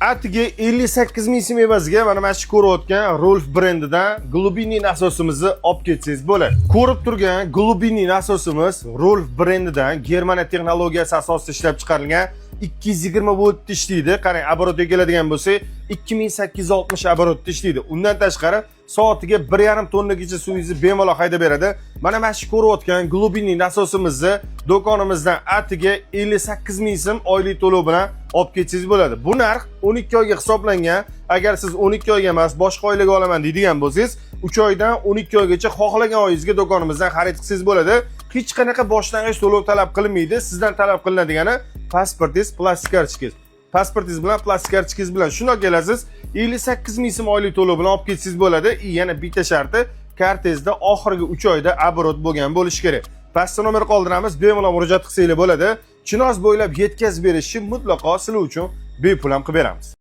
Atigi 58 ming so'm evaziga mana shu ko'rayotgan Rolf brendidan Glubinin asosimizni olib ketsangiz bo'ladi. Ko'rib turgan Glubinin asosimiz Rolf brendidan Germaniya texnologiyasi asosida ishlab chiqarilgan 220 voltda ishlaydi. Qarang, оборотga keladigan bo'lsa 2860 оборотda ishlaydi. Undan tashqari soatiga 1,5 tonnagacha suvingizni bemalol haydab beradi. Mana shu ko'rayotgan Glubinin asosimizni do'konimizdan Atigi 58 ming so'm oylik to'lov bilan olib ketsangiz bo'ladi. Bu narx 12 oyga hisoblangan. Agar siz 12 oyga emas, boshqa oylarga olaman deydigan bo'lsangiz, 3 oydan 12 oygacha xohlagan oyingizga do'konimizdan xarid qilsangiz bo'ladi. Hech qanaqa boshlang'ich to'lov talab qilinmaydi. Sizdan talab qilinadigan pasportingiz, plastik kartochkangiz. Pasportingiz bilan plastik kartochkangiz bilan shundoq kelasiz, 58 ming so'm oylik to'lov bilan olib ketsangiz bo'ladi. Yana bitta sharti, kartangizda oxirgi 3 oyda оборот bo'lgan bo'lishi kerak. Pastda nomer qoldiramiz, bemalol murojaat qilsanglar bo'ladi. Chinoz bo'ylab yetkazib berishni mutlaqo sizlar uchun bepul ham qilib beramiz.